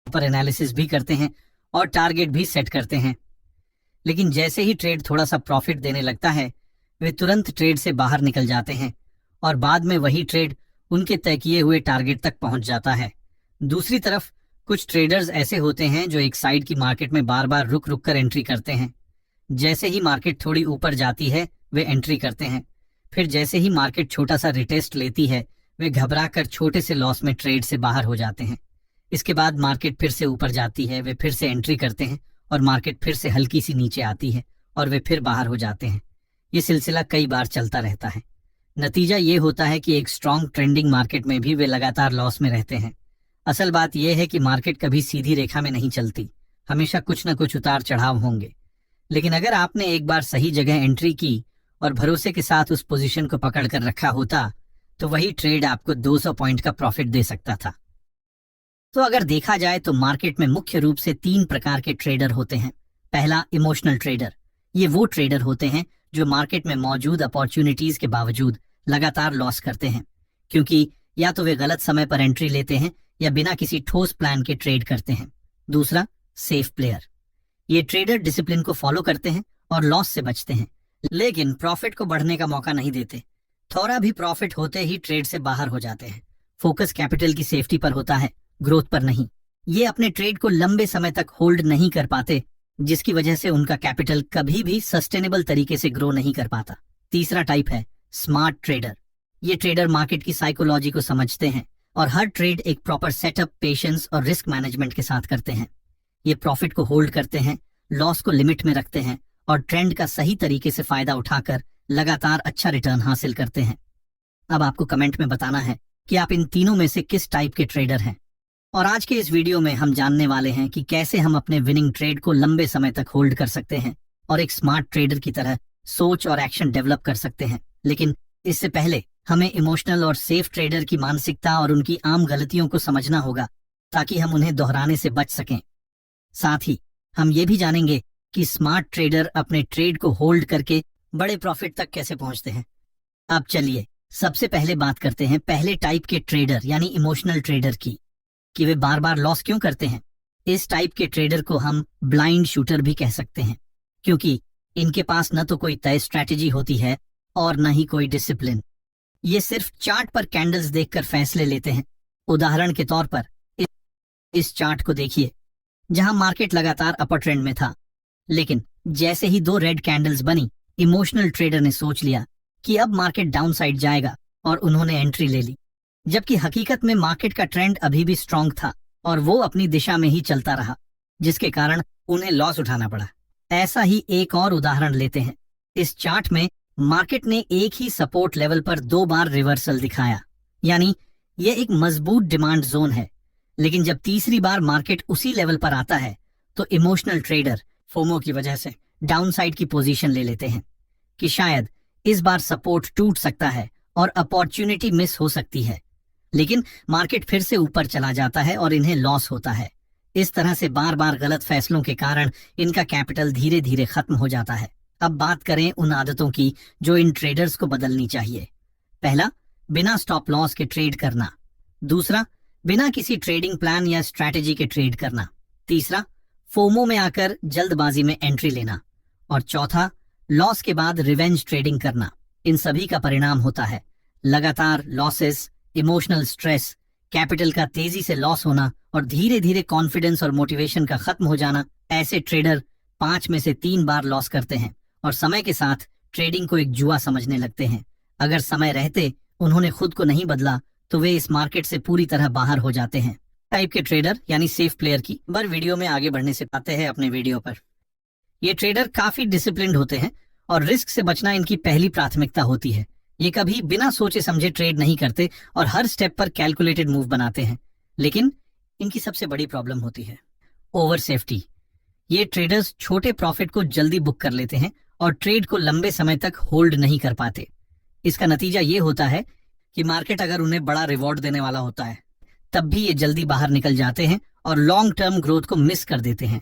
पर एनालिसिस भी करते हैं और टारगेट भी सेट करते हैं। लेकिन जैसे ही ट्रेड थोड़ा सा प्रॉफिट देने लगता है, वे तुरंत ट्रेड से बाहर निकल जाते हैं और बाद में वही ट्रेड उनके तय किए हुए टारगेट तक पहुंच जाता है। दूसरी तरफ कुछ ट्रेडर्स ऐसे होते हैं जो एक साइड की मार्केट में बार बार रुक रुक कर एंट्री करते हैं। जैसे ही मार्केट थोड़ी ऊपर जाती है वे एंट्री करते हैं, फिर जैसे ही मार्केट छोटा सा रिटेस्ट लेती है वे घबरा कर छोटे से लॉस में ट्रेड से बाहर हो जाते हैं। इसके बाद मार्केट फिर से ऊपर जाती है, वे फिर से एंट्री करते हैं और मार्केट फिर से हल्की सी नीचे आती है और वे फिर बाहर हो जाते हैं। ये सिलसिला कई बार चलता रहता है। नतीजा ये होता है कि एक स्ट्रॉन्ग ट्रेंडिंग मार्केट में भी वे लगातार लॉस में रहते हैं। असल बात यह है कि मार्केट कभी सीधी रेखा में नहीं चलती, हमेशा कुछ न कुछ उतार चढ़ाव होंगे। लेकिन अगर आपने एक बार सही जगह एंट्री की और भरोसे के साथ उस पोजीशन को पकड़ कर रखा होता तो वही ट्रेड आपको 200 पॉइंट का प्रॉफिट दे सकता था। तो अगर देखा जाए तो मार्केट में मुख्य रूप से 3 प्रकार के ट्रेडर होते हैं। पहला, इमोशनल ट्रेडर। ये वो ट्रेडर होते हैं जो मार्केट में मौजूद अपॉर्चुनिटीज के बावजूद लगातार लॉस करते हैं, क्योंकि या तो वे गलत समय पर एंट्री लेते हैं या बिना किसी ठोस प्लान के ट्रेड करते हैं। दूसरा, सेफ प्लेयर। ये ट्रेडर डिसिप्लिन को फॉलो करते हैं और लॉस से बचते हैं, लेकिन प्रॉफिट को बढ़ने का मौका नहीं देते। थोड़ा भी प्रॉफिट होते ही ट्रेड से बाहर हो जाते हैं। फोकस कैपिटल की सेफ्टी पर होता है, ग्रोथ पर नहीं। ये अपने ट्रेड को लंबे समय तक होल्ड नहीं कर पाते, जिसकी वजह से उनका कैपिटल कभी भी सस्टेनेबल तरीके से ग्रो नहीं कर पाता। तीसरा टाइप है स्मार्ट ट्रेडर। ये ट्रेडर मार्केट की साइकोलॉजी को समझते हैं और हर ट्रेड एक प्रॉपर सेटअप, पेशेंस और रिस्क मैनेजमेंट के साथ करते हैं। ये प्रॉफिट को होल्ड करते हैं, लॉस को लिमिट में रखते हैं और ट्रेंड का सही तरीके से फायदा उठाकर लगातार अच्छा रिटर्न हासिल करते हैं। अब आपको कमेंट में बताना है कि आप इन तीनों में से किस टाइप के ट्रेडर हैं। और आज के इस वीडियो में हम जानने वाले हैं कि कैसे हम अपने विनिंग ट्रेड को लंबे समय तक होल्ड कर सकते हैं और एक स्मार्ट ट्रेडर की तरह सोच और एक्शन डेवलप कर सकते हैं। लेकिन इससे पहले हमें इमोशनल और सेफ ट्रेडर की मानसिकता और उनकी आम गलतियों को समझना होगा ताकि हम उन्हें दोहराने से बच सकें। साथ ही हम ये भी जानेंगे कि स्मार्ट ट्रेडर अपने ट्रेड को होल्ड करके बड़े प्रॉफिट तक कैसे पहुंचते हैं। अब चलिए सबसे पहले बात करते हैं पहले टाइप के ट्रेडर यानी इमोशनल ट्रेडर की, कि वे बार बार लॉस क्यों करते हैं। इस टाइप के ट्रेडर को हम ब्लाइंड शूटर भी कह सकते हैं, क्योंकि इनके पास न तो कोई तय स्ट्रैटेजी होती है और न ही कोई डिसिप्लिन। ये सिर्फ चार्ट पर कैंडल्स देखकर फैसले लेते हैं। उदाहरण के तौर पर इस चार्ट को देखिए, जहां मार्केट लगातार अपर ट्रेंड में था, लेकिन जैसे ही 2 रेड कैंडल्स बनी, इमोशनल ट्रेडर ने सोच लिया कि अब मार्केट डाउन साइड जाएगा और उन्होंने एंट्री ले ली, जबकि हकीकत में मार्केट का ट्रेंड अभी भी स्ट्रांग था और वो अपनी दिशा में ही चलता रहा, जिसके कारण उन्हें लॉस उठाना पड़ा। ऐसा ही एक और उदाहरण लेते हैं। इस चार्ट में मार्केट ने एक ही सपोर्ट लेवल पर 2 बार रिवर्सल दिखाया, यानी ये एक मजबूत डिमांड जोन है। लेकिन जब तीसरी बार मार्केट उसी लेवल पर आता है तो इमोशनल ट्रेडर फोमो की वजह से डाउनसाइड की पोजीशन ले लेते हैं कि शायद इस बार सपोर्ट टूट सकता है और अपॉर्चुनिटी मिस हो सकती है। लेकिन मार्केट फिर से ऊपर चला जाता है और इन्हें लॉस होता है। इस तरह से बार बार गलत फैसलों के कारण इनका कैपिटल धीरे धीरे खत्म हो जाता है। अब बात करें उन आदतों की जो इन ट्रेडर्स को बदलनी चाहिए। पहला, बिना स्टॉप लॉस के ट्रेड करना। दूसरा, बिना किसी ट्रेडिंग प्लान या स्ट्रैटेजी के ट्रेड करना। तीसरा, फोमो में आकर जल्दबाजी में एंट्री लेना। और चौथा, लॉस के बाद रिवेंज ट्रेडिंग करना। इन सभी का परिणाम होता है लगातार लॉसेस, इमोशनल स्ट्रेस, कैपिटल का तेजी से लॉस होना और धीरे धीरे कॉन्फिडेंस और मोटिवेशन का खत्म हो जाना। ऐसे ट्रेडर 5 में से 3 बार लॉस करते हैं और समय के साथ ट्रेडिंग को एक जुआ समझने लगते हैं। अगर समय रहते उन्होंने खुद को नहीं बदला तो वे इस मार्केट से पूरी तरह बाहर हो जाते हैं। टाइप के ट्रेडर यानी सेफ प्लेयर की वीडियो में आगे बढ़ने से आते हैं अपने वीडियो पर। ये ट्रेडर काफी डिसिप्लिन्ड होते हैं और रिस्क से बचना इनकी पहली प्राथमिकता होती है। ये कभी बिना सोचे समझे ट्रेड नहीं करते और हर स्टेप पर कैलकुलेटेड मूव बनाते हैं। लेकिन इनकी सबसे बड़ी प्रॉब्लम होती है ओवर सेफ्टी। ये ट्रेडर्स छोटे प्रॉफिट को जल्दी बुक कर लेते हैं और ट्रेड को लंबे समय तक होल्ड नहीं कर पाते। इसका नतीजा ये होता है कि मार्केट अगर उन्हें बड़ा रिवॉर्ड देने वाला होता है तब भी ये जल्दी बाहर निकल जाते हैं और लॉन्ग टर्म ग्रोथ को मिस कर देते हैं।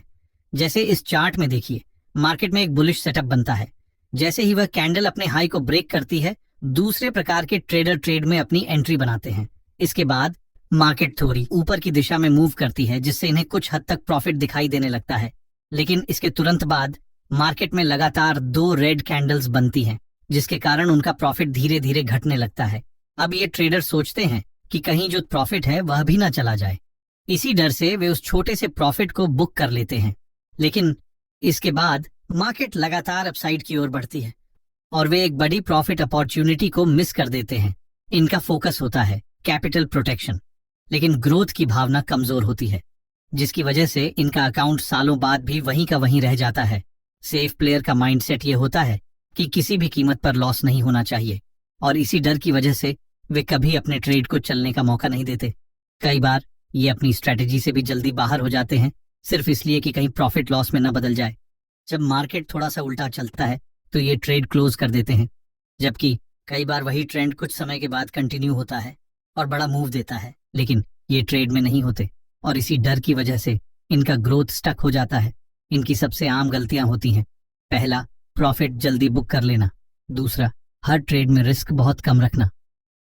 जैसे इस चार्ट में देखिए, मार्केट में एक बुलिश सेटअप बनता है। जैसे ही वह कैंडल अपने हाई को ब्रेक करती है, दूसरे प्रकार के ट्रेडर ट्रेड में अपनी एंट्री बनाते हैं। इसके बाद मार्केट थोड़ी ऊपर की दिशा में मूव करती है जिससे इन्हें कुछ हद तक प्रॉफिट दिखाई देने लगता है, लेकिन इसके तुरंत बाद मार्केट में लगातार 2 रेड कैंडल्स बनती हैं, जिसके कारण उनका प्रॉफिट धीरे धीरे घटने लगता है। अब ये ट्रेडर सोचते हैं कि कहीं जो प्रॉफिट है वह भी ना चला जाए। इसी डर से वे उस छोटे से प्रॉफिट को बुक कर लेते हैं, लेकिन इसके बाद मार्केट लगातार अपसाइड की ओर बढ़ती है और वे एक बड़ी प्रॉफिट अपॉर्चुनिटी को मिस कर देते हैं। इनका फोकस होता है कैपिटल प्रोटेक्शन, लेकिन ग्रोथ की भावना कमजोर होती है, जिसकी वजह से इनका अकाउंट सालों बाद भी वहीं का वहीं रह जाता है। सेफ प्लेयर का माइंडसेट ये होता है कि किसी भी कीमत पर लॉस नहीं होना चाहिए, और इसी डर की वजह से वे कभी अपने ट्रेड को चलने का मौका नहीं देते। कई बार ये अपनी स्ट्रेटेजी से भी जल्दी बाहर हो जाते हैं, सिर्फ इसलिए कि कहीं प्रॉफिट लॉस में न बदल जाए। जब मार्केट थोड़ा सा उल्टा चलता है तो ये ट्रेड क्लोज कर देते हैं, जबकि कई बार वही ट्रेंड कुछ समय के बाद कंटिन्यू होता है और बड़ा मूव देता है, लेकिन ये ट्रेड में नहीं होते और इसी डर की वजह से इनका ग्रोथ स्टक हो जाता है। इनकी सबसे आम गलतियां होती हैं। पहला, प्रॉफिट जल्दी बुक कर लेना। दूसरा, हर ट्रेड में रिस्क बहुत कम रखना।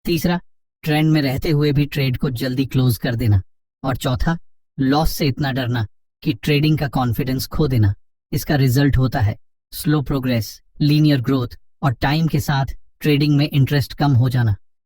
तीसरा, ट्रेंड में रहते हुए भी ट्रेड को जल्दी क्लोज कर देना। और चौथा, लॉस से इतना डरना कि ट्रेडिंग का कॉन्फिडेंस खो देना। इसका रिजल्ट होता है स्लो प्रोग्रेस, लीनियर ग्रोथ और टाइम के साथ ट्रेडिंग में इंटरेस्ट कम हो जाना।